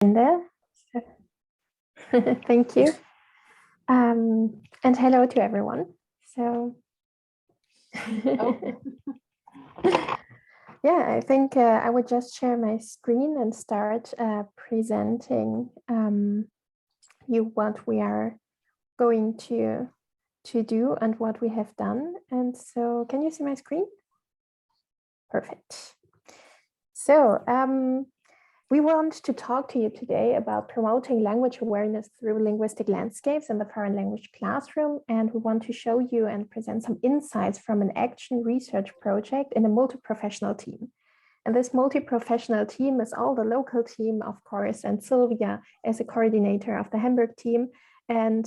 Linda. Thank you. And hello to everyone. So, yeah, I think I would just share my screen and start presenting you what we are going to do and what we have done. And so, can you see my screen? Perfect. So, we want to talk to you today about promoting language awareness through linguistic landscapes in the foreign language classroom. And we want to show you and present some insights from an action research project in a multi-professional team. And this multi-professional team is all the local team, of course, and Sylvia as a coordinator of the Hamburg team. And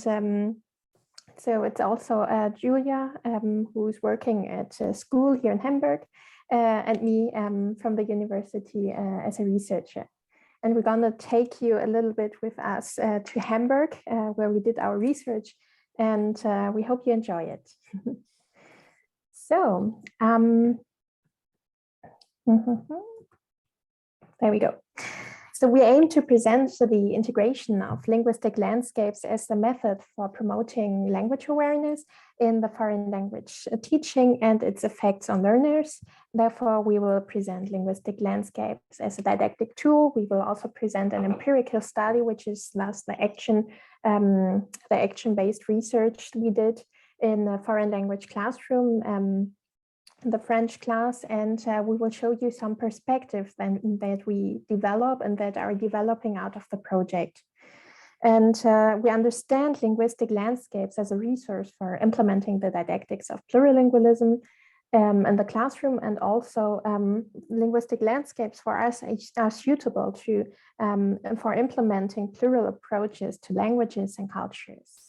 so it's also Julia, who's working at a school here in Hamburg, and me from the university as a researcher. And we're going to take you a little bit with us to Hamburg, where we did our research, and we hope you enjoy it. So, there we go. So we aim to present the integration of linguistic landscapes as a method for promoting language awareness in the foreign language teaching and its effects on learners. Therefore, we will present linguistic landscapes as a didactic tool. We will also present an empirical study, which is thus the action-based research we did in a foreign language classroom, the French class, and we will show you some perspectives that we develop and that are developing out of the project. And we understand linguistic landscapes as a resource for implementing the didactics of plurilingualism in the classroom, and also linguistic landscapes for us are suitable to for implementing plural approaches to languages and cultures.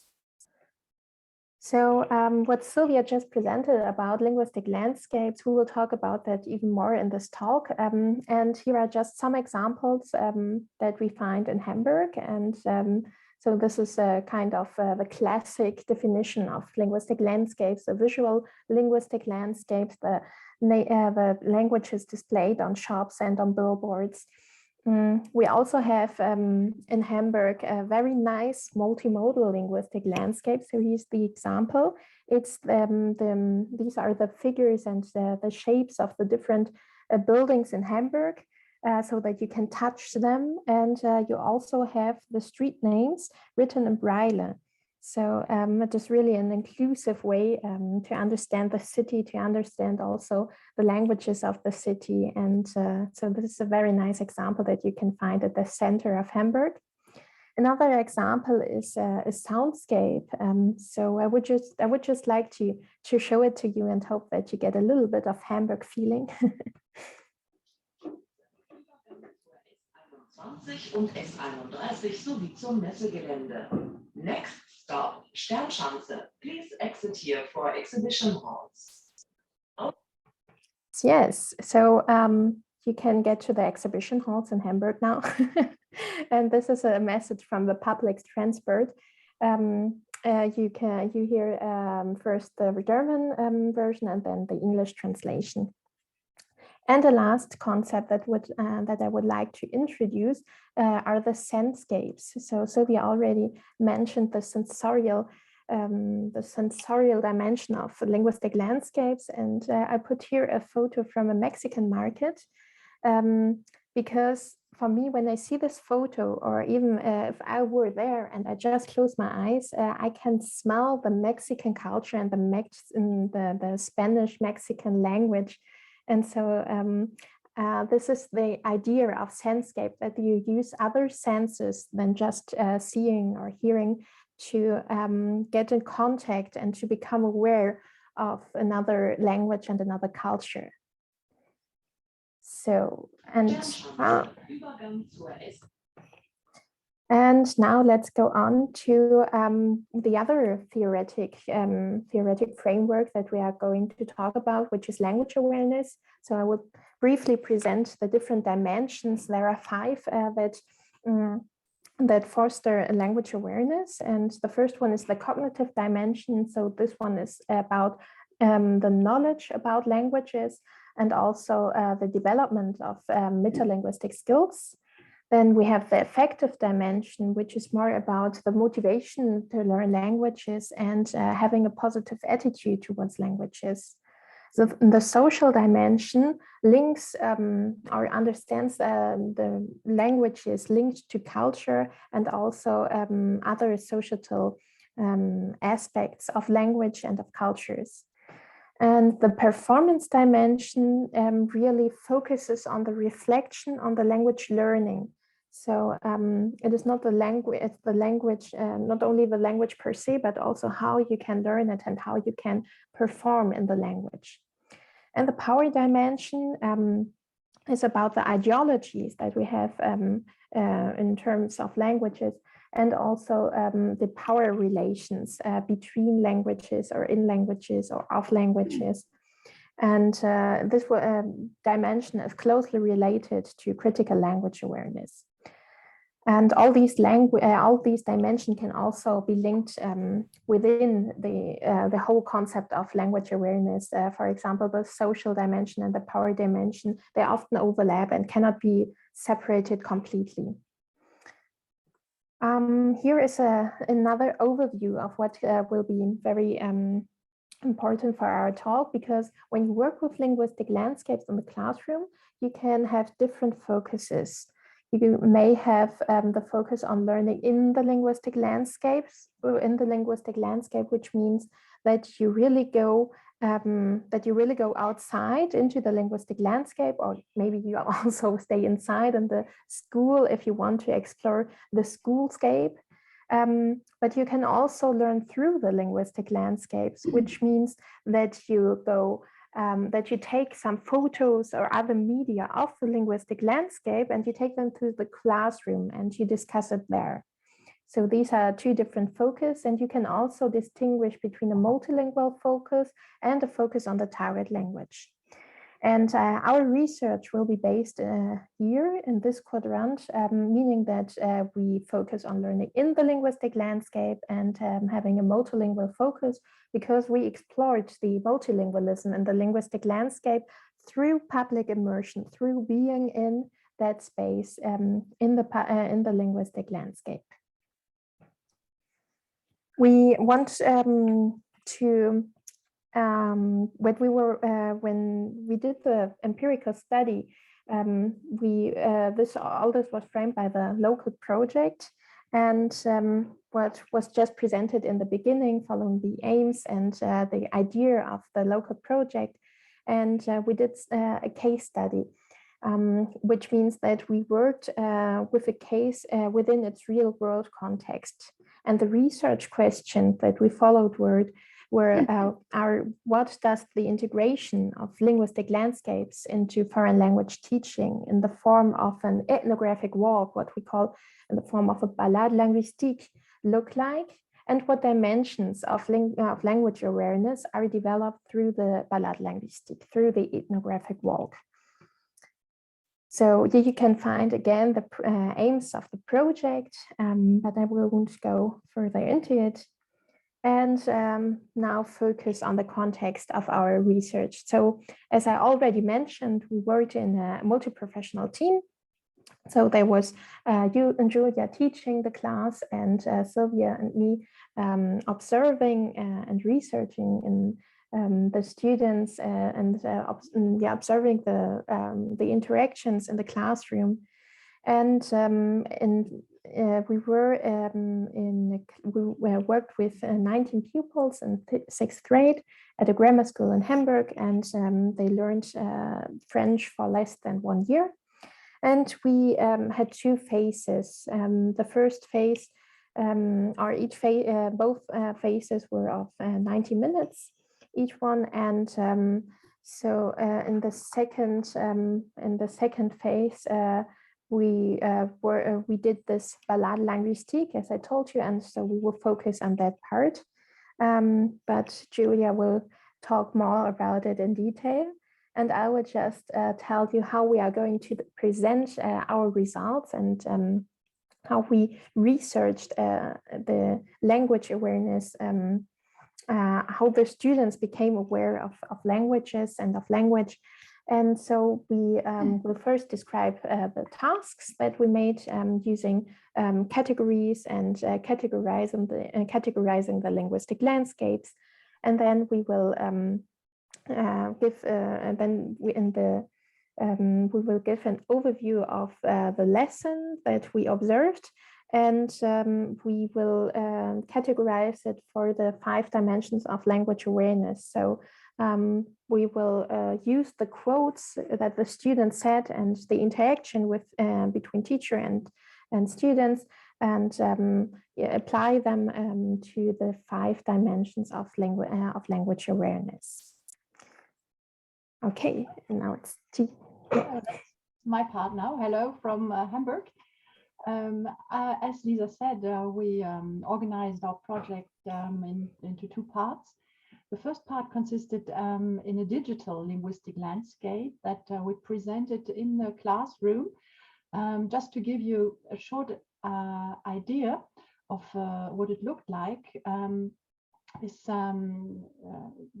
So what Sylvia just presented about linguistic landscapes, we will talk about that even more in this talk. And here are just some examples that we find in Hamburg. And so this is a kind of the classic definition of linguistic landscapes, the visual linguistic landscapes, the languages displayed on shops and on billboards. We also have in Hamburg a very nice multimodal linguistic landscape. So here's the example. It's these are the figures and the shapes of the different buildings in Hamburg, so that you can touch them. And you also have the street names written in Braille. So it is really an inclusive way to understand the city, to understand also the languages of the city. And so this is a very nice example that you can find at the center of Hamburg. Another example is a soundscape. So I would just like to show it to you and hope that you get a little bit of Hamburg feeling. Und S31 sowie zum Messegelände. Next stop, Sternschanze. Please exit here for exhibition halls. Oh. Yes, so you can get to the exhibition halls in Hamburg now. And this is a message from the public transport. You hear first the German version and then the English translation. And the last concept that I would like to introduce are the sensescapes. So Sylvia already mentioned the sensorial dimension of linguistic landscapes, and I put here a photo from a Mexican market because for me, when I see this photo, or even if I were there and I just close my eyes, I can smell the Mexican culture and the Spanish Mexican language. And so this is the idea of sensescape, that you use other senses than just seeing or hearing to get in contact and to become aware of another language and another culture. So, and now let's go on to the other theoretic framework that we are going to talk about, which is language awareness. So I will briefly present the different dimensions. There are 5 that foster language awareness. And the first one is the cognitive dimension. So this one is about the knowledge about languages and also the development of metalinguistic skills. Then we have the affective dimension, which is more about the motivation to learn languages and having a positive attitude towards languages. So the social dimension links or understands the languages linked to culture and also other societal aspects of language and of cultures. And the performance dimension really focuses on the reflection on the language learning. So it is not the language, it's the language, not only the language per se, but also how you can learn it and how you can perform in the language. And the power dimension is about the ideologies that we have in terms of languages, and also the power relations between languages or in languages or of languages. And this dimension is closely related to critical language awareness. And all these dimensions can also be linked within the whole concept of language awareness. For example, the social dimension and the power dimension, they often overlap and cannot be separated completely. Here is another overview of what will be very important for our talk, because when you work with linguistic landscapes in the classroom, you can have different focuses. You may have the focus on learning in the linguistic landscapes, which means that you really go outside into the linguistic landscape, or maybe you also stay inside in the school if you want to explore the schoolscape. But you can also learn through the linguistic landscapes, which means that you go that you take some photos or other media of the linguistic landscape and you take them to the classroom and you discuss it there. So these are two different focuses, and you can also distinguish between a multilingual focus and a focus on the target language. And our research will be based here in this quadrant, meaning that we focus on learning in the linguistic landscape and having a multilingual focus, because we explored the multilingualism in the linguistic landscape through public immersion, through being in that space in the linguistic landscape. We want to when we did the empirical study, all this was framed by the local project, and what was just presented in the beginning, following the aims and the idea of the local project, and we did a case study, which means that we worked with a case within its real world context, and the research questions that we followed were what does the integration of linguistic landscapes into foreign language teaching in the form of an ethnographic walk, what we call in the form of a balade linguistique, look like, and what dimensions of language awareness are developed through the balade linguistique, through the ethnographic walk. So here you can find again the aims of the project, but I won't go further into it. And now focus on the context of our research. So as I already mentioned, we worked in a multi-professional team. So there was you and Julia teaching the class, and Sylvia and me observing and researching in the students and observing the interactions in the classroom. And we worked with 19 pupils in 6th grade at a grammar school in Hamburg, and they learned French for less than 1 year. And we had 2 phases. The first phase, both phases were of 90 minutes each one, and so in the second phase, we did this balade linguistique, as I told you, and so we will focus on that part. But Julia will talk more about it in detail, and I will just tell you how we are going to present our results and how we researched the language awareness, how the students became aware of languages and of language, And so we will first describe the tasks that we made using categories and categorizing the linguistic landscapes. And then we will we will give an overview of the lesson that we observed, and we will categorize it for the 5 dimensions of language awareness. So we will use the quotes that the student said and the interaction with between teacher and students, and apply them to the 5 dimensions of language awareness. Okay, and now it's my part now. Hello from Hamburg. As Lisa said, we organized our project into 2 parts. The first part consisted in a digital linguistic landscape that we presented in the classroom, just to give you a short idea of what it looked like. This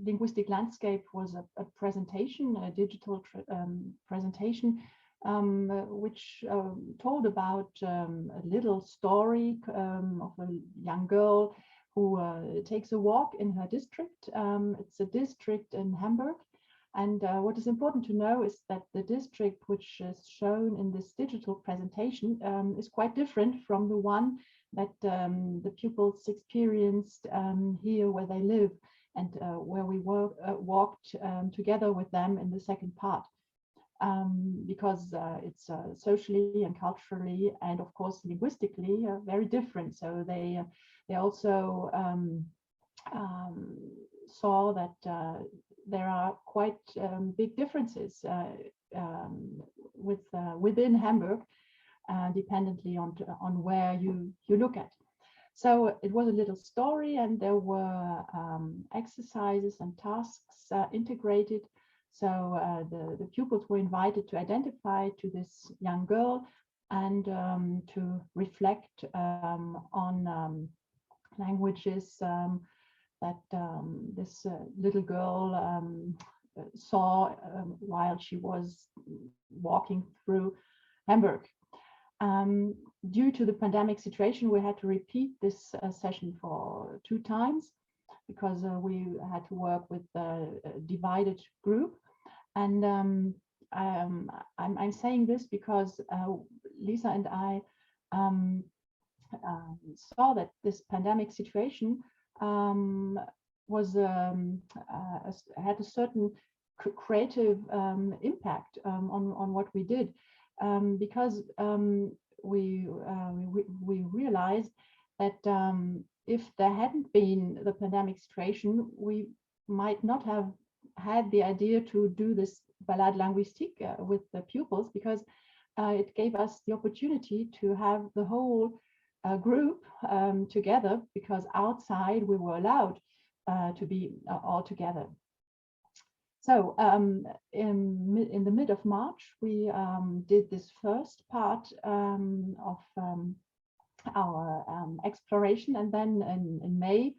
linguistic landscape was a presentation, a digital presentation, which told about a little story of a young girl who takes a walk in her district. It's a district in Hamburg. And what is important to know is that the district which is shown in this digital presentation is quite different from the one that the pupils experienced here where they live, and where we walked together with them in the second part, because it's socially and culturally and of course linguistically very different. So they also saw that there are quite big differences within Hamburg, dependently on where you look at. So it was a little story, and there were exercises and tasks integrated. So the pupils were invited to identify to this young girl and to reflect on languages that this little girl saw while she was walking through Hamburg. Due to the pandemic situation, we had to repeat this session for 2 times, because we had to work with a divided group. And I'm saying this because Lisa and I saw that this pandemic situation was had a certain creative impact on what we did, because we realized that if there hadn't been the pandemic situation, we might not have had the idea to do this balade linguistique with the pupils, because it gave us the opportunity to have the whole group together, because outside we were allowed to be all together. So in the mid of March, we did this first part of our exploration, and then in May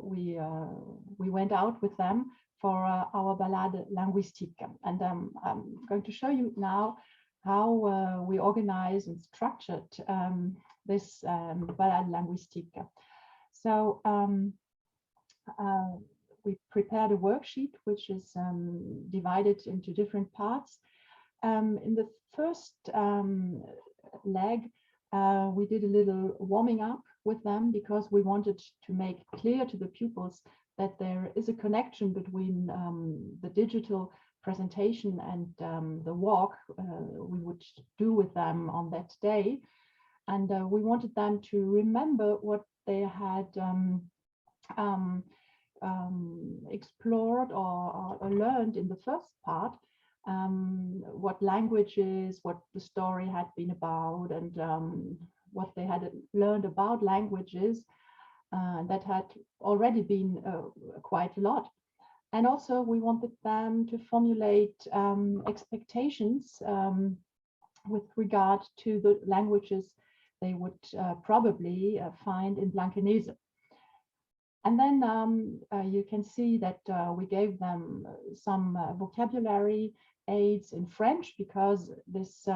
we went out with them for our balade linguistique. And I'm going to show you now how we organized and structured this balade linguistique. So we prepared a worksheet which is divided into different parts. In the first leg, we did a little warming up with them, because we wanted to make clear to the pupils that there is a connection between the digital presentation and the walk we would do with them on that day. And we wanted them to remember what they had explored or learned in the first part, what languages, what the story had been about, and what they had learned about languages. That had already been quite a lot. And also we wanted them to formulate expectations with regard to the languages they would probably find in Blankenese. And then you can see that we gave them some vocabulary aids in French, because this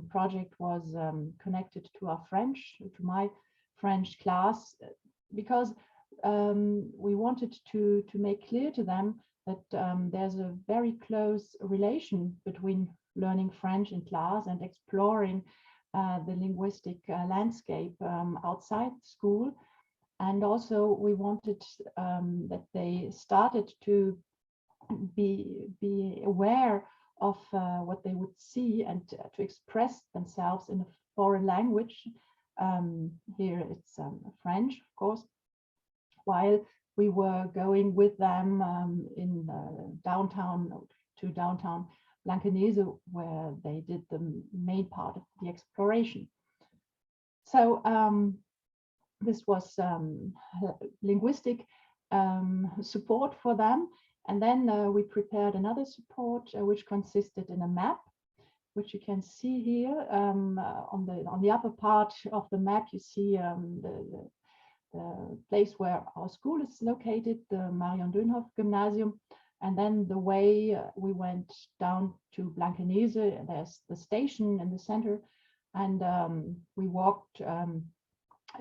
project was connected to our French, to my French class, because we wanted to make clear to them that there's a very close relation between learning French in class and exploring the linguistic landscape outside school. And also we wanted that they started to be aware of what they would see, and to express themselves in a foreign language. Here it's French, of course, while we were going with them in downtown Blankenese, where they did the main part of the exploration. So this was linguistic support for them. And then we prepared another support which consisted in a map, which you can see here on the upper part of the map. You see the place where our school is located, the Marion Dönhoff Gymnasium. And then the way we went down to Blankenese, there's the station in the center. And we walked a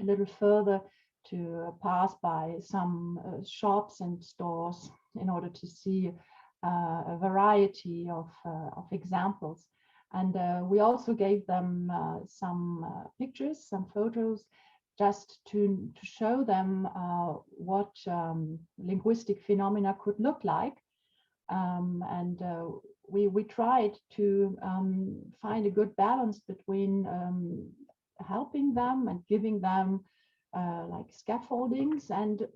little further to pass by some shops and stores in order to see a variety of examples. And we also gave them some pictures, some photos, just to show them what linguistic phenomena could look like. And we tried to find a good balance between helping them and giving them like scaffoldings, and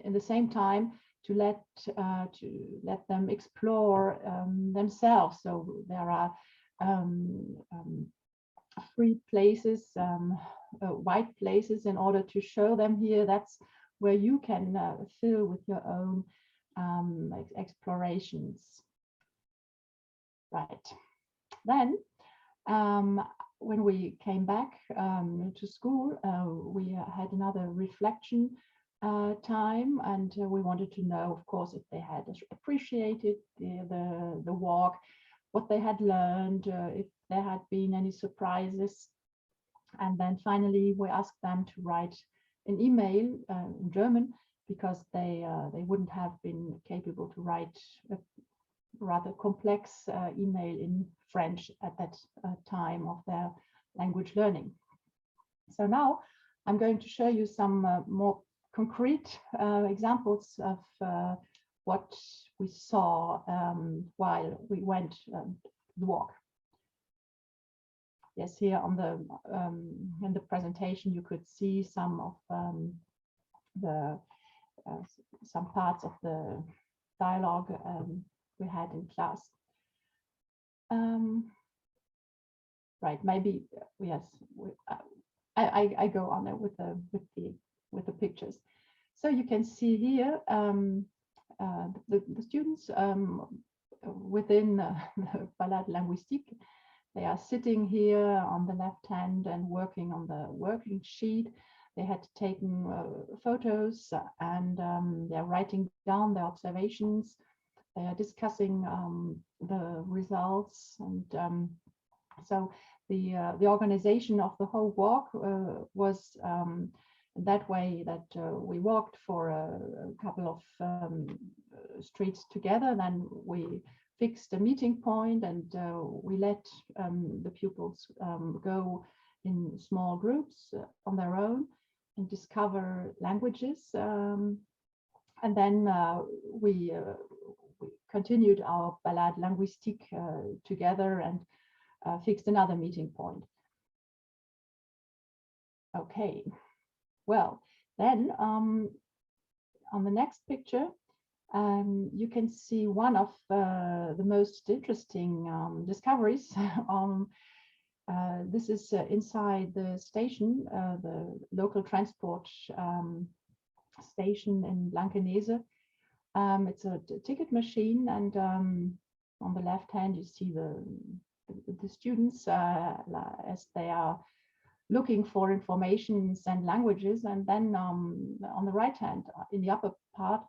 in the same time to let them explore themselves. So there are free places, white places, in order to show them here that's where you can fill with your own explorations. Right. Then when we came back to school, we had another reflection time, and we wanted to know, of course, if they had appreciated the walk, what they had learned, if there had been any surprises. And then finally we asked them to write an email in German, because they wouldn't have been capable to write a rather complex email in French at that time of their language learning. So now I'm going to show you some more concrete examples of what we saw while we went the walk. Yes, here on the in the presentation you could see some of some parts of the dialogue we had in class. Right, maybe yes. I go on there with the pictures. So you can see here the students within the Balade Linguistique. They are sitting here on the left hand and working on the working sheet. They had taken photos, and they're writing down their observations. They are discussing the results, and so the organization of the whole walk was that way, that we walked for a couple of streets together. Then we fixed a meeting point, and we let the pupils go in small groups on their own and discover languages. And then we continued our Balade Linguistique together and fixed another meeting point. Okay, well, then on the next picture, you can see one of the most interesting discoveries. This is inside the station, the local transport station in Blankenese. It's a ticket machine, and on the left hand you see the students as they are looking for informations and languages. And then on the right hand, in the upper part,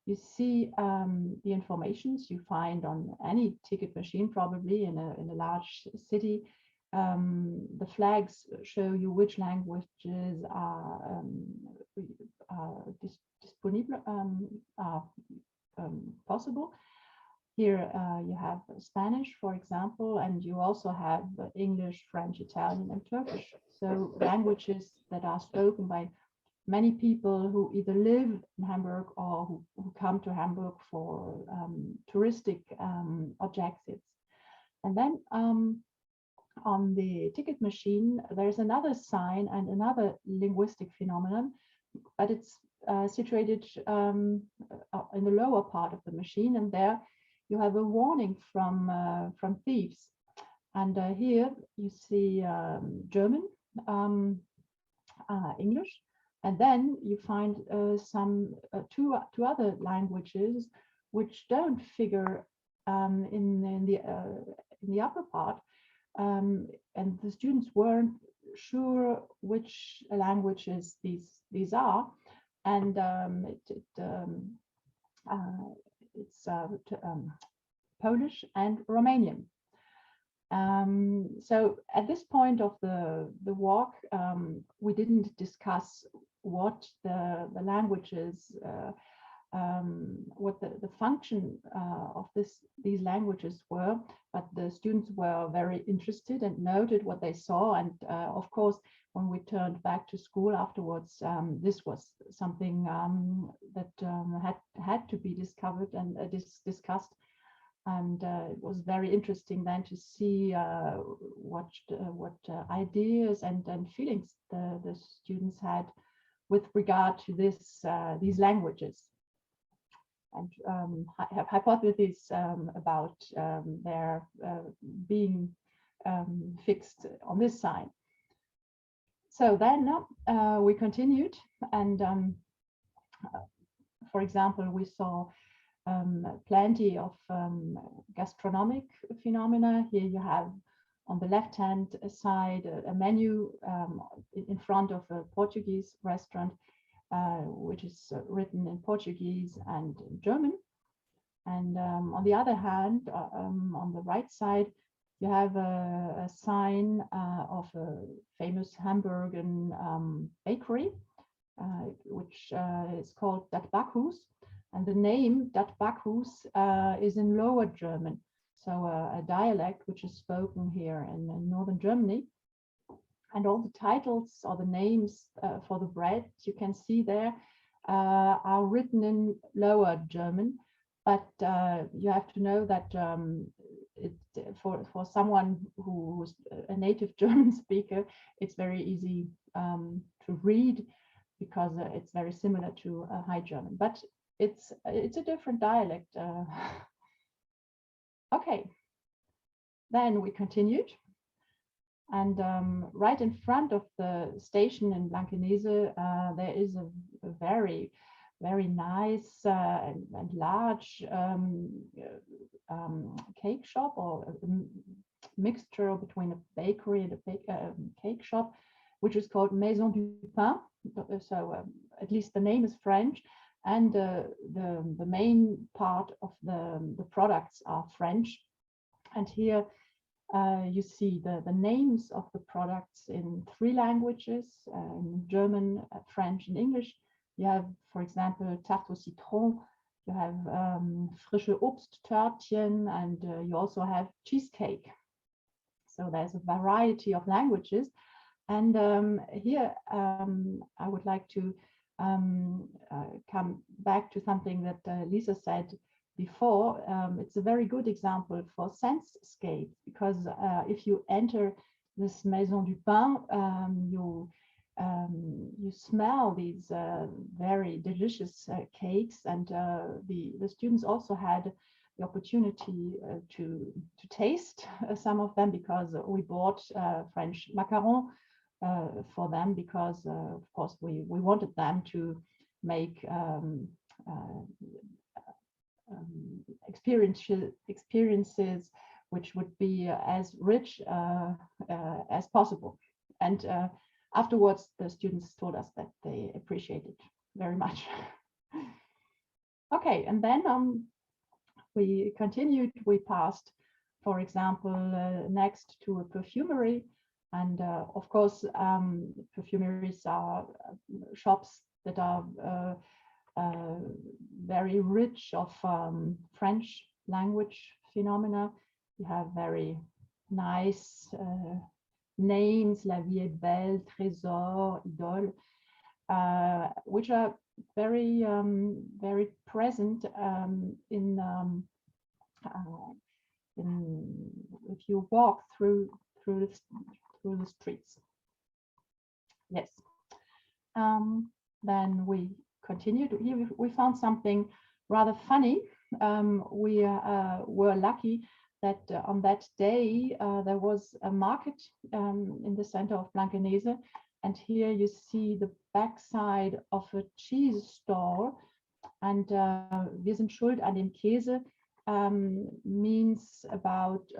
you see the informations you find on any ticket machine, probably in a large city. The flags show you which languages are disponible, possible. Here you have Spanish, for example, and you also have English, French, Italian, and Turkish. So languages that are spoken by many people who either live in Hamburg or who come to Hamburg for touristic objectives. And then on the ticket machine, there's another sign and another linguistic phenomenon, but it's situated in the lower part of the machine, and there you have a warning from thieves. And here you see German, English, and then you find two other languages which don't figure in the upper part, and the students weren't sure which languages these are, and it's Polish and Romanian. So at this point of the walk, we didn't discuss what the languages, what the function of these languages were, but the students were very interested and noted what they saw. And of course, when we turned back to school afterwards, this was something that had to be discovered and discussed. And it was very interesting then to see what ideas and feelings the students had with regard to these languages, and have hypotheses about their being fixed on this sign. So then we continued, and for example, we saw plenty of gastronomic phenomena. Here you have on the left hand side a menu in front of a Portuguese restaurant, which is written in Portuguese and in German. And on the other hand, on the right side, you have a sign of a famous Hamburgian bakery, which is called Dat Backhuis. And the name Dat Backhuis is in Lower German, so a dialect which is spoken here in northern Germany. And all the titles or the names for the bread you can see there are written in Lower German. But you have to know that for someone who's a native German speaker, it's very easy to read, because it's very similar to High German. But it's a different dialect. Okay, then we continued, and right in front of the station in Blankenese, there is a very nice and large cake shop, or a mixture between a bakery and a cake shop, which is called Maison du Pain. So at least the name is French. And the main part of the products are French. And here you see the names of the products in 3 languages, in German, French, and English. You have, for example, tarte au citron, you have frische Obsttörtchen, and you also have cheesecake. So there's a variety of languages. And here I would like to come back to something that Lisa said before. It's a very good example for Sensescape, because if you enter this Maison du Pain, you smell these very delicious cakes, and the students also had the opportunity to taste some of them, because we bought French macarons for them, because of course we wanted them to make experiences which would be as rich as possible. And afterwards, the students told us that they appreciate it very much. Okay, and then we continued. We passed, for example, next to a perfumery. And of course, perfumeries are shops that are very rich of French language phenomena. You have very nice names, La Vie est Belle, Trésor, Idole, which are very very present in if you walk through the streets. Yes. Then we continued. Here we found something rather funny. We were lucky that on that day there was a market in the center of Blankenese, and here you see the backside of a cheese store. And wir sind schuld an dem Käse means about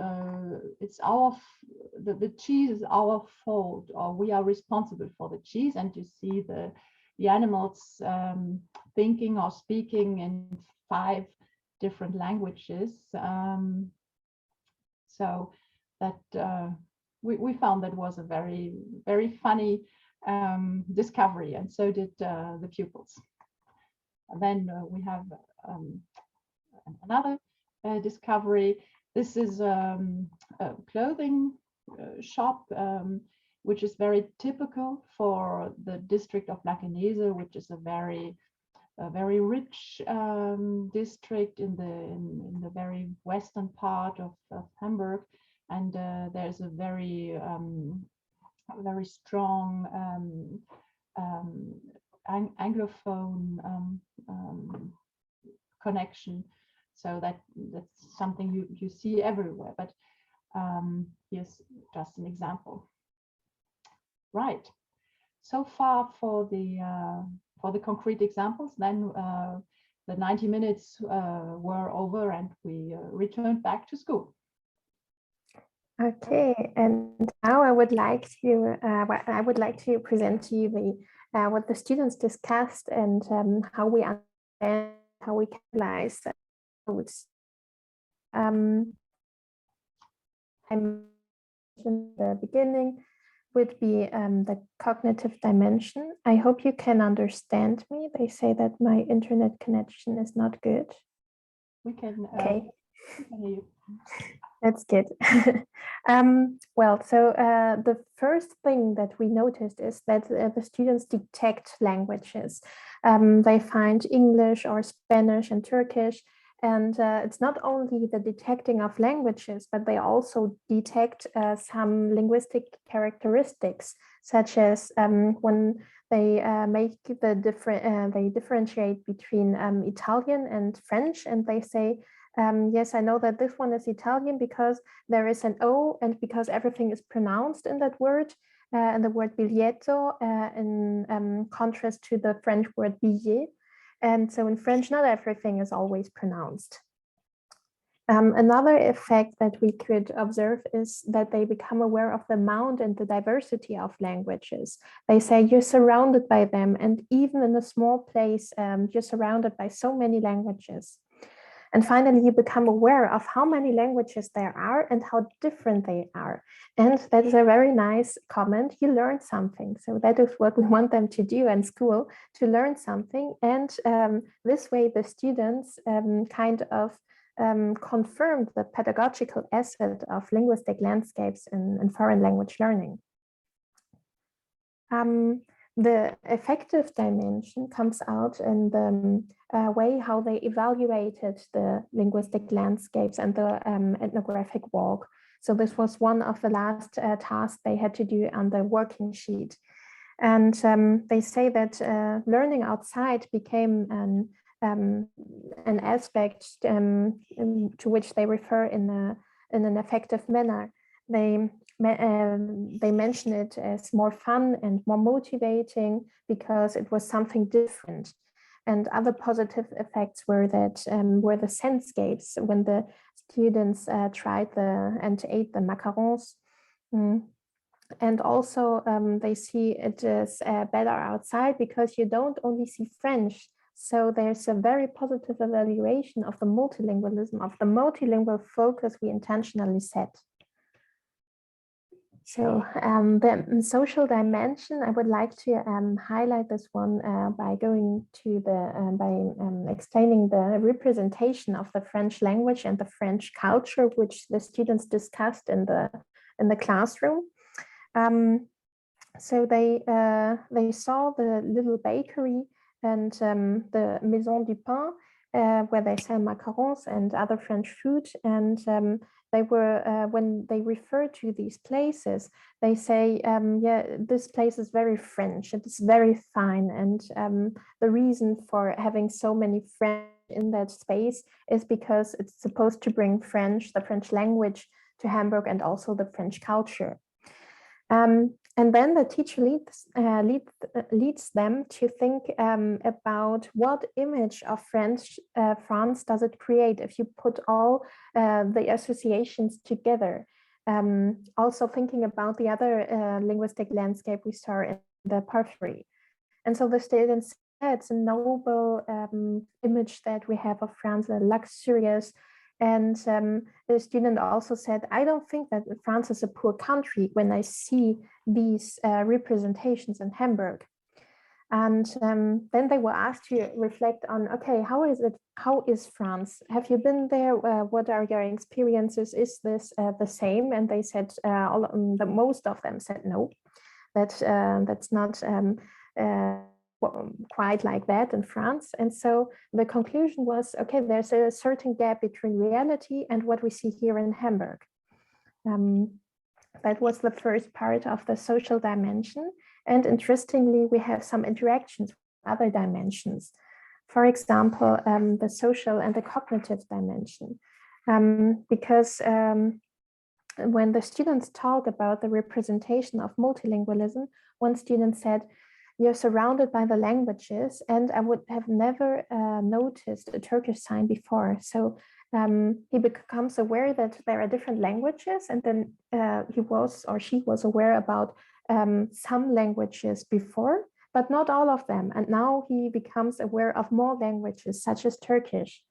it's the cheese is our fault, or we are responsible for the cheese. And you see the animals thinking or speaking in 5 different languages. So that we found that was a very, very funny discovery, and so did the pupils. And then we have another discovery. This is a clothing shop, which is very typical for the district of Blankenese, which is a very rich district in the very western part of Hamburg. And there's a very strong Anglophone connection, so that's something you see everywhere. But here's just an example. Right. So far for the concrete examples. Then the 90 minutes were over, and we returned back to school. Okay, and now I would like to present to you what the students discussed, and how we understand, how we catalyze codes. I mentioned in the beginning would be the cognitive dimension. I hope you can understand me. They say that my internet connection is not good. We can. Okay. We can hear you. That's good. Well, so the first thing that we noticed is that the students detect languages. They find English or Spanish and Turkish. And it's not only the detecting of languages, but they also detect some linguistic characteristics, such as when they make they differentiate between Italian and French, and they say, yes, I know that this one is Italian because there is an O, and because everything is pronounced in that word, and the word biglietto in contrast to the French word billet. And so in French, not everything is always pronounced. Another effect that we could observe is that they become aware of the amount and the diversity of languages. They say you're surrounded by them, and even in a small place, you're surrounded by so many languages. And finally, you become aware of how many languages there are and how different they are. And that is a very nice comment. You learn something. So that is what we want them to do in school, to learn something. And this way, the students kind of confirmed the pedagogical asset of linguistic landscapes in foreign language learning. The affective dimension comes out in the way how they evaluated the linguistic landscapes and the ethnographic walk. So this was one of the last tasks they had to do on the working sheet. And they say that learning outside became an aspect to which they refer in an effective manner. They mention it as more fun and more motivating because it was something different. And other positive effects were that were the sensescapes when the students tried and ate the macarons. And also they see it as better outside because you don't only see French. So there's a very positive evaluation of the multilingualism, of the multilingual focus we intentionally set. So the social dimension, I would like to highlight this one by going to the, explaining the representation of the French language and the French culture, which the students discussed in the classroom. So they saw the little bakery and the Maison du Pain, where they sell macarons and other French food. And they were, when they refer to these places, they say, yeah, this place is very French, it is very fine. And the reason for having so many French in that space is because it's supposed to bring French, the French language, to Hamburg, and also the French culture. And then the teacher leads them to think about what image of France does it create if you put all the associations together. Also thinking about the other linguistic landscape we saw in the Perfumery. And so the students said it's a noble image that we have of France, a luxurious. And the student also said, I don't think that France is a poor country when I see these representations in Hamburg. And then they were asked to reflect on, okay, how is France? Have you been there? What are your experiences? Is this the same? And they said, most of them said no, that's not quite like that in France. And so the conclusion was, okay, there's a certain gap between reality and what we see here in Hamburg. That was the first part of the social dimension. And interestingly, we have some interactions with other dimensions. For example, the social and the cognitive dimension. Because when the students talk about the representation of multilingualism, one student said, you're surrounded by the languages, and I would have never noticed a Turkish sign before. So he becomes aware that there are different languages, and then he was or she was aware about some languages before, but not all of them. And now he becomes aware of more languages, such as Turkish.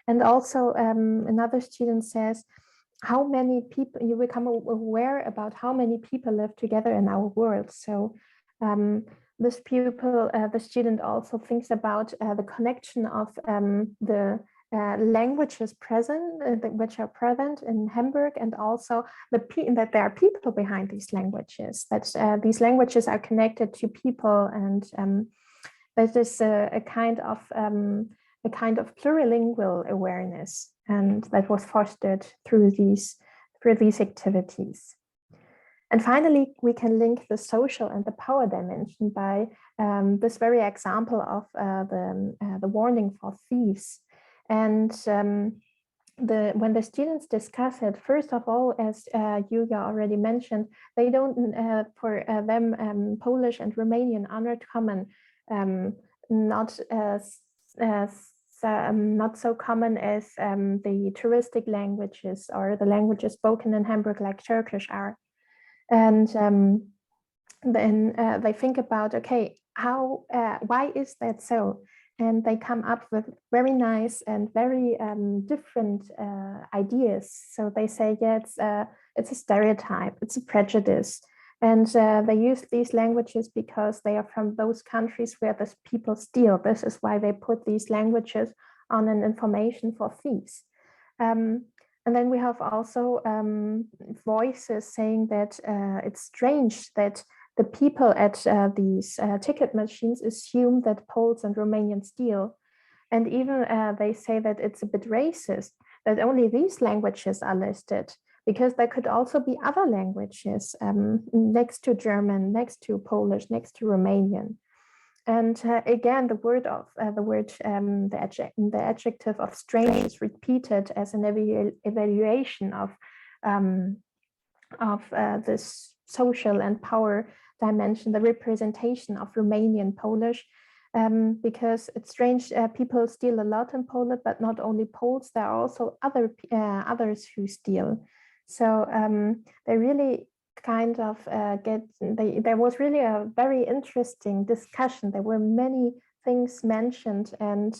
And also another student says, how many people, you become aware about how many people live together in our world. So this pupil, the student also thinks about the connection of the languages present, which are present in Hamburg, and also that there are people behind these languages, that these languages are connected to people, and that is a kind of plurilingual awareness, and that was fostered through these activities. And finally, we can link the social and the power dimension by this very example of the warning for thieves. And when the students discuss it, first of all, as Julia already mentioned, they don't, for them, Polish and Romanian are not common, not so common as the touristic languages or the languages spoken in Hamburg, like Turkish are. And then they think about, okay, why is that so? And they come up with very nice and very different ideas. So they say, yeah, it's a stereotype, it's a prejudice. And they use these languages because they are from those countries where the people steal. This is why they put these languages on an information for thieves. And then we have also voices saying that it's strange that the people at these ticket machines assume that Poles and Romanians steal. And even they say that it's a bit racist, that only these languages are listed, because there could also be other languages next to German, next to Polish, next to Romanian. And again, the adjective of strange is repeated as an evaluation of this social and power dimension, the representation of Romanian Polish, because it's strange. People steal a lot in Poland, but not only Poles. There are also others who steal. So they really kind of there was really a very interesting discussion. There were many things mentioned, and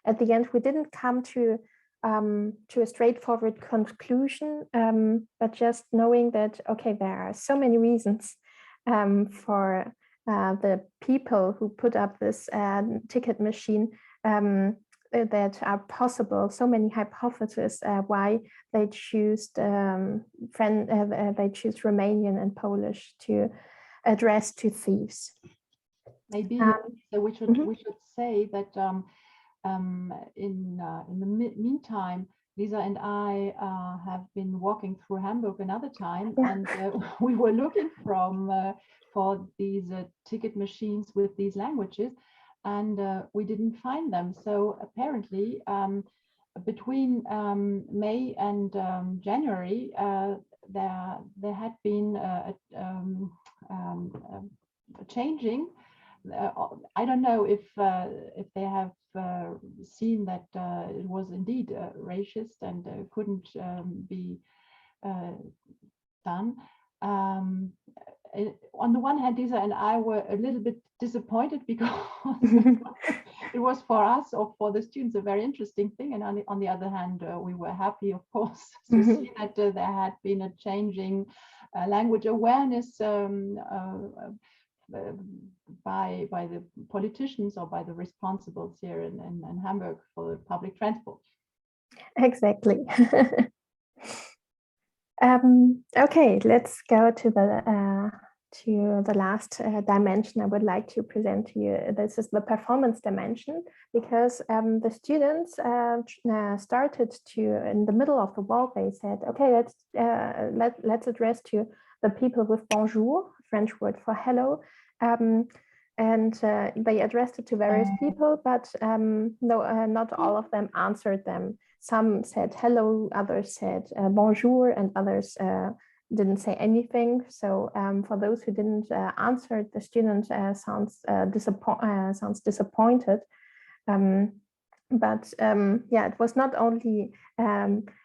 at the end we didn't come to a straightforward conclusion, but just knowing that, okay, there are so many reasons for the people who put up this ticket machine that are possible, so many hypotheses why they choose Romanian and Polish to address to thieves. Maybe we should say that in the meantime, Lisa and I have been walking through Hamburg another time, and we were looking for these ticket machines with these languages, and we didn't find them. So apparently, between May and January, there had been a changing. I don't know if they have seen that it was indeed racist and couldn't be done. On the one hand, Lisa and I were a little bit disappointed because it was for us or for the students a very interesting thing, and on the other hand, we were happy, of course, to see that there had been a changing language awareness by the politicians or by the responsibles here in Hamburg for the public transport. Exactly. Okay, let's go to the last dimension I would like to present to you. This is the performance dimension, because the students started to, in the middle of the walk, they said, okay, let's address to the people with bonjour, French word for hello. And they addressed it to various people, but no, not all of them answered them. Some said hello, others said bonjour, and others didn't say anything. So for those who didn't answer, the student sounds disappointed. But yeah, it was not only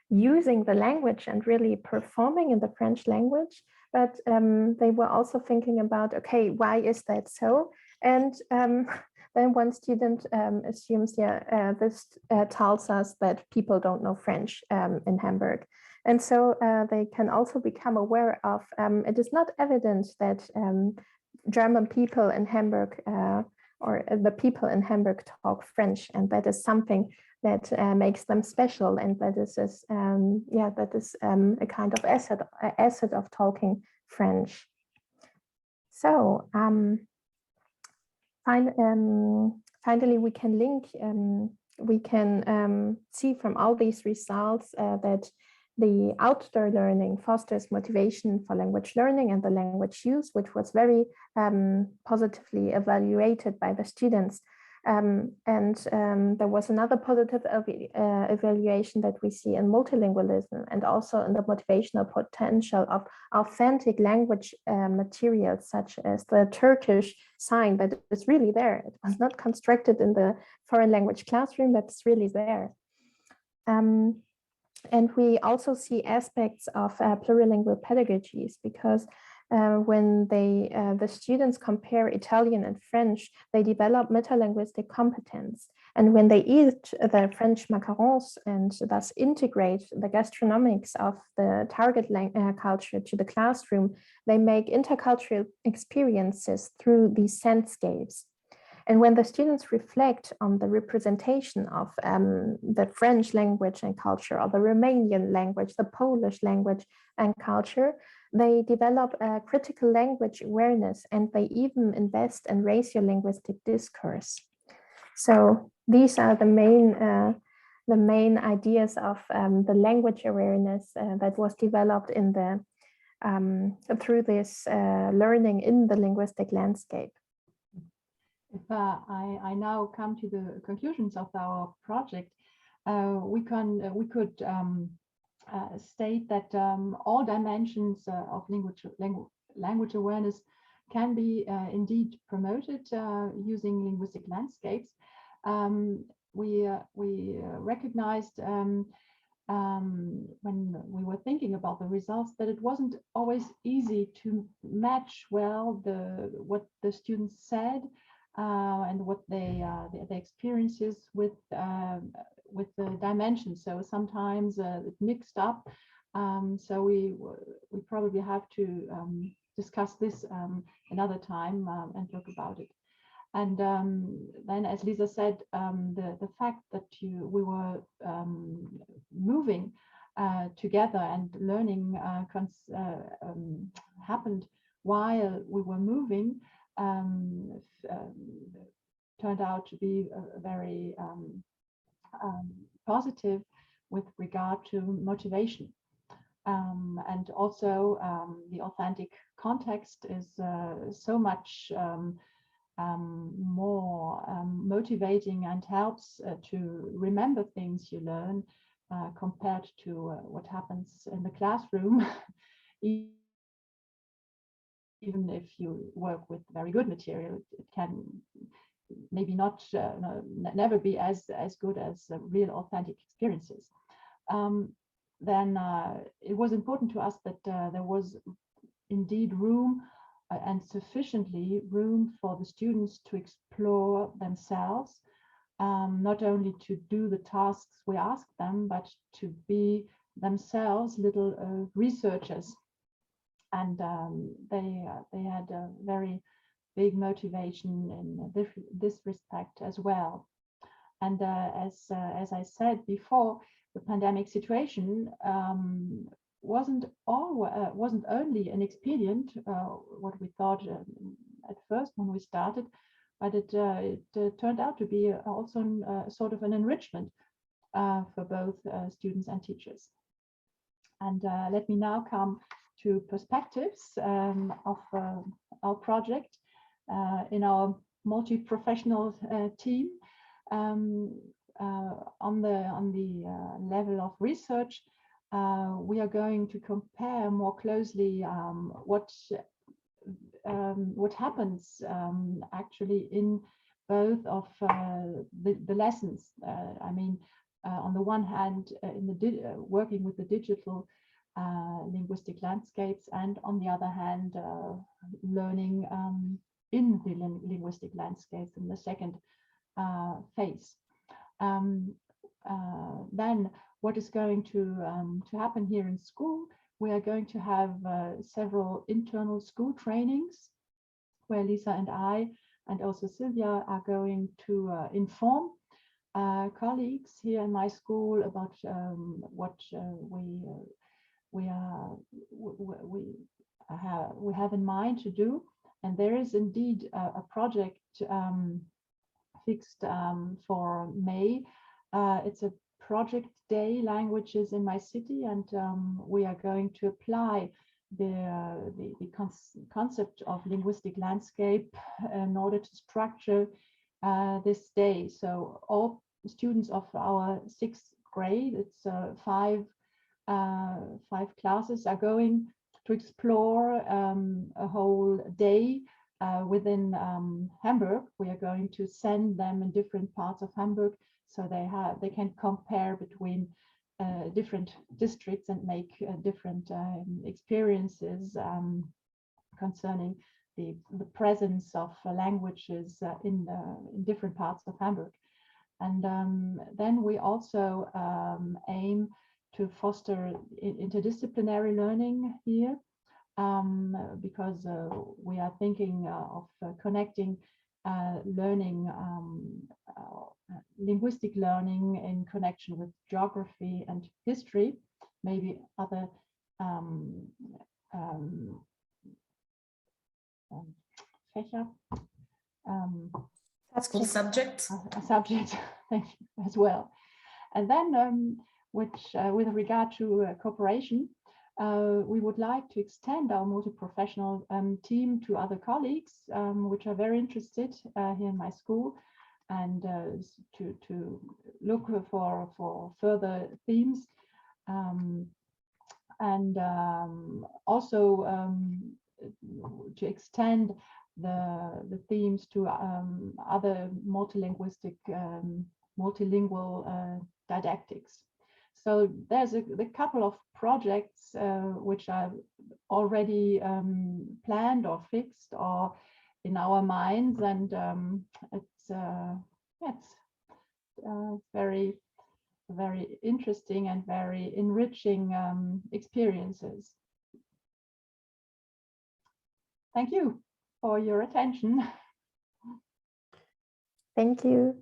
using the language and really performing in the French language, but they were also thinking about, okay, why is that so? And then one student assumes, this tells us that people don't know French in Hamburg. And so they can also become aware of, it is not evident that German people in Hamburg or the people in Hamburg talk French, and that is something that makes them special, and that is a kind of asset of talking French. So finally, we can link. We can see from all these results that the outdoor learning fosters motivation for language learning and the language use, which was very positively evaluated by the students. And there was another positive evaluation that we see in multilingualism, and also in the motivational potential of authentic language materials, such as the Turkish sign that is really there. It was not constructed in the foreign language classroom, but it's really there. And we also see aspects of plurilingual pedagogies, because when the students compare Italian and French, they develop metalinguistic competence. And when they eat the French macarons and thus integrate the gastronomics of the target culture to the classroom, they make intercultural experiences through these soundscapes. And when the students reflect on the representation of the French language and culture, or the Romanian language, the Polish language and culture, they develop a critical language awareness, and they even invest in ratiolinguistic discourse. So these are the main ideas of the language awareness that was developed in the through this learning in the linguistic landscape. If I now come to the conclusions of our project, we could state that all dimensions of language awareness can be indeed promoted using linguistic landscapes. We recognized when we were thinking about the results, that it wasn't always easy to match well what the students said and what their experiences with the dimensions. So sometimes it mixed up. So we probably have to discuss this another time and look about it. And then, as Lisa said, the fact that we were moving together and learning happened while we were moving turned out to be very positive with regard to motivation. And also the authentic context is so much more motivating and helps to remember things you learn compared to what happens in the classroom. Even if you work with very good material, it can maybe not never be as good as real authentic experiences. Then it was important to us that there was indeed room and sufficiently room for the students to explore themselves, not only to do the tasks we asked them, but to be themselves little researchers. And they had a very big motivation in this respect as well. And as I said before, the pandemic situation wasn't only an expedient, what we thought at first when we started, but it turned out to be also sort of an enrichment for both students and teachers. And let me now come to perspectives of our project in our multi-professional team. On the level of research, we are going to compare more closely what happens actually in both of the lessons. I mean, on the one hand, in the working with the digital linguistic landscapes, and on the other hand, learning in the linguistic landscapes in the second phase. Then what is going to happen here in school? We are going to have several internal school trainings where Lisa and I and also Sylvia are going to inform colleagues here in my school about what we have in mind to do. And there is indeed a project fixed for May. It's a project day, languages in my city, and we are going to apply the concept of linguistic landscape in order to structure this day. So all students of our 6th grade, it's five classes, are going to explore a whole day within Hamburg. We are going to send them in different parts of Hamburg, so they can compare between different districts and make different experiences concerning the presence of languages in different parts of Hamburg. And then we also aim to foster interdisciplinary learning here, because we are thinking of connecting learning, linguistic learning in connection with geography and history, maybe other fächer. Subjects. A subject, thank you, as well. And then, with regard to cooperation, we would like to extend our multi-professional team to other colleagues, which are very interested here in my school, and to look for further themes, and also to extend the themes to other multilingual didactics. So there's a couple of projects which are already planned or fixed or in our minds, and it's very, very interesting and very enriching experiences. Thank you for your attention. Thank you.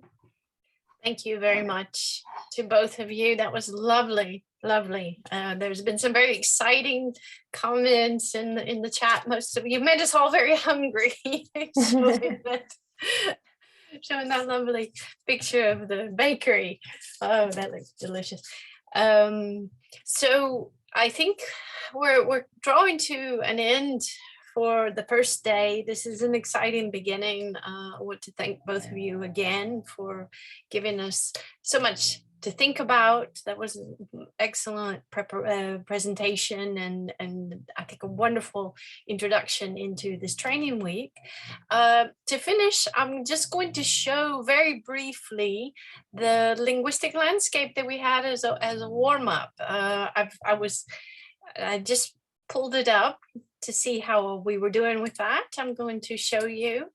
Thank you very much to both of you. That was lovely, lovely. There's been some very exciting comments in the chat. Most of you made us all very hungry. Showing that lovely picture of the bakery. Oh, that looks delicious. So I think we're drawing to an end for the first day. This is an exciting beginning. I want to thank both of you again for giving us so much to think about. That was an excellent presentation and I think a wonderful introduction into this training week. To finish, I'm just going to show very briefly the linguistic landscape that we had as a warm-up. I just pulled it up to see how we were doing with that. I'm going to show you.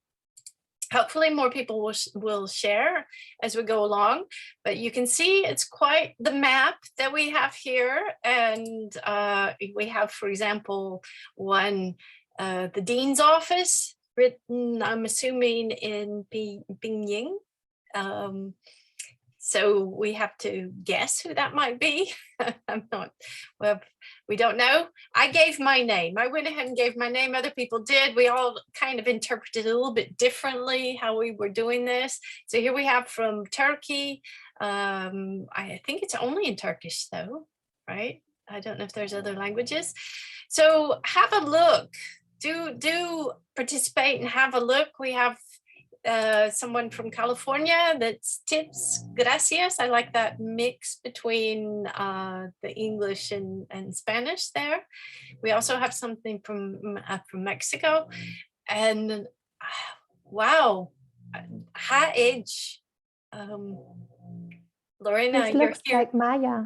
Hopefully more people will share as we go along, but you can see it's quite the map that we have here. And we have, for example, the Dean's office written, I'm assuming, in Pinyin. So we have to guess who that might be. I'm not, well, we don't know. I gave my name. I went ahead and gave my name. Other people did. We all kind of interpreted a little bit differently how we were doing this. So here we have from Turkey. I think it's only in Turkish though, right? I don't know if there's other languages. So have a look. Do participate and have a look. We have someone from California that's tips, gracias. I like that mix between the English and Spanish there. We also have something from Mexico, and wow, high age. Lorena, This you're looks here. like Maya.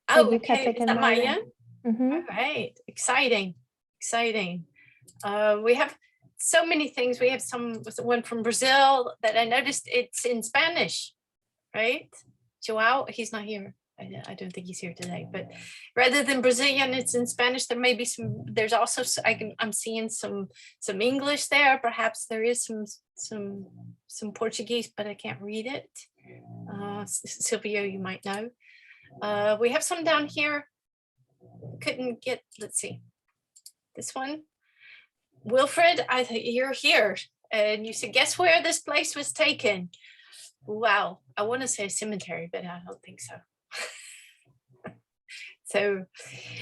Oh, okay, is that Maya? Mm-hmm. All right, exciting, exciting. We have so many things. We have one from Brazil that I noticed it's in Spanish, right? Joao, he's not here. I don't think he's here today, but rather than Brazilian, it's in Spanish. There may be some, there's also, I'm seeing some English there. Perhaps there is some Portuguese, but I can't read it. Silvio, you might know. We have some down here. Couldn't get, let's see, this one. Wilfred, I think you're here, and you said, guess where this place was taken? Wow, I want to say a cemetery, but I don't think so. So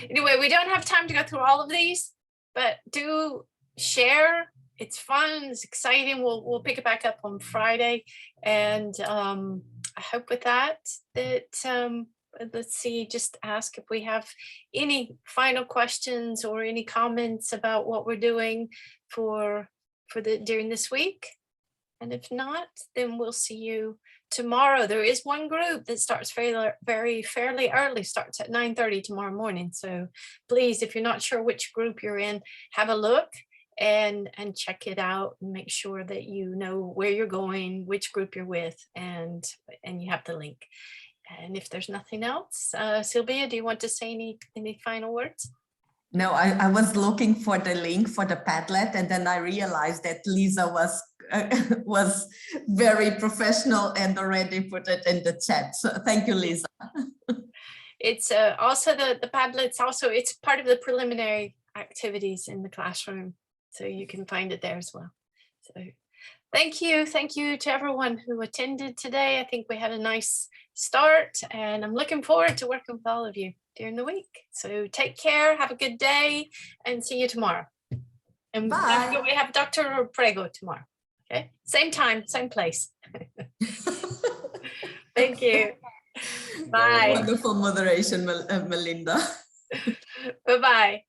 anyway, we don't have time to go through all of these, but do share. It's fun, it's exciting. We'll pick it back up on Friday, and I hope with that let's see, just ask if we have any final questions or any comments about what we're doing during this week. And if not, then we'll see you tomorrow. There is one group that starts fairly early, starts at 9:30 tomorrow morning. So please, if you're not sure which group you're in, have a look and check it out and make sure that you know where you're going, which group you're with, and you have the link. And if there's nothing else, Sylvia, do you want to say any final words? No, I was looking for the link for the Padlet, and then I realized that Lisa was very professional and already put it in the chat. So thank you, Lisa. It's also the Padlet's also, it's part of the preliminary activities in the classroom. So you can find it there as well. So thank you to everyone who attended today. I think we had a nice start, and I'm looking forward to working with all of you during the week. So take care, have a good day, and see you tomorrow. And bye. We have Dr. Prego tomorrow. Okay, same time, same place. Thank you. Bye. Wonderful moderation, Melinda. Bye-bye.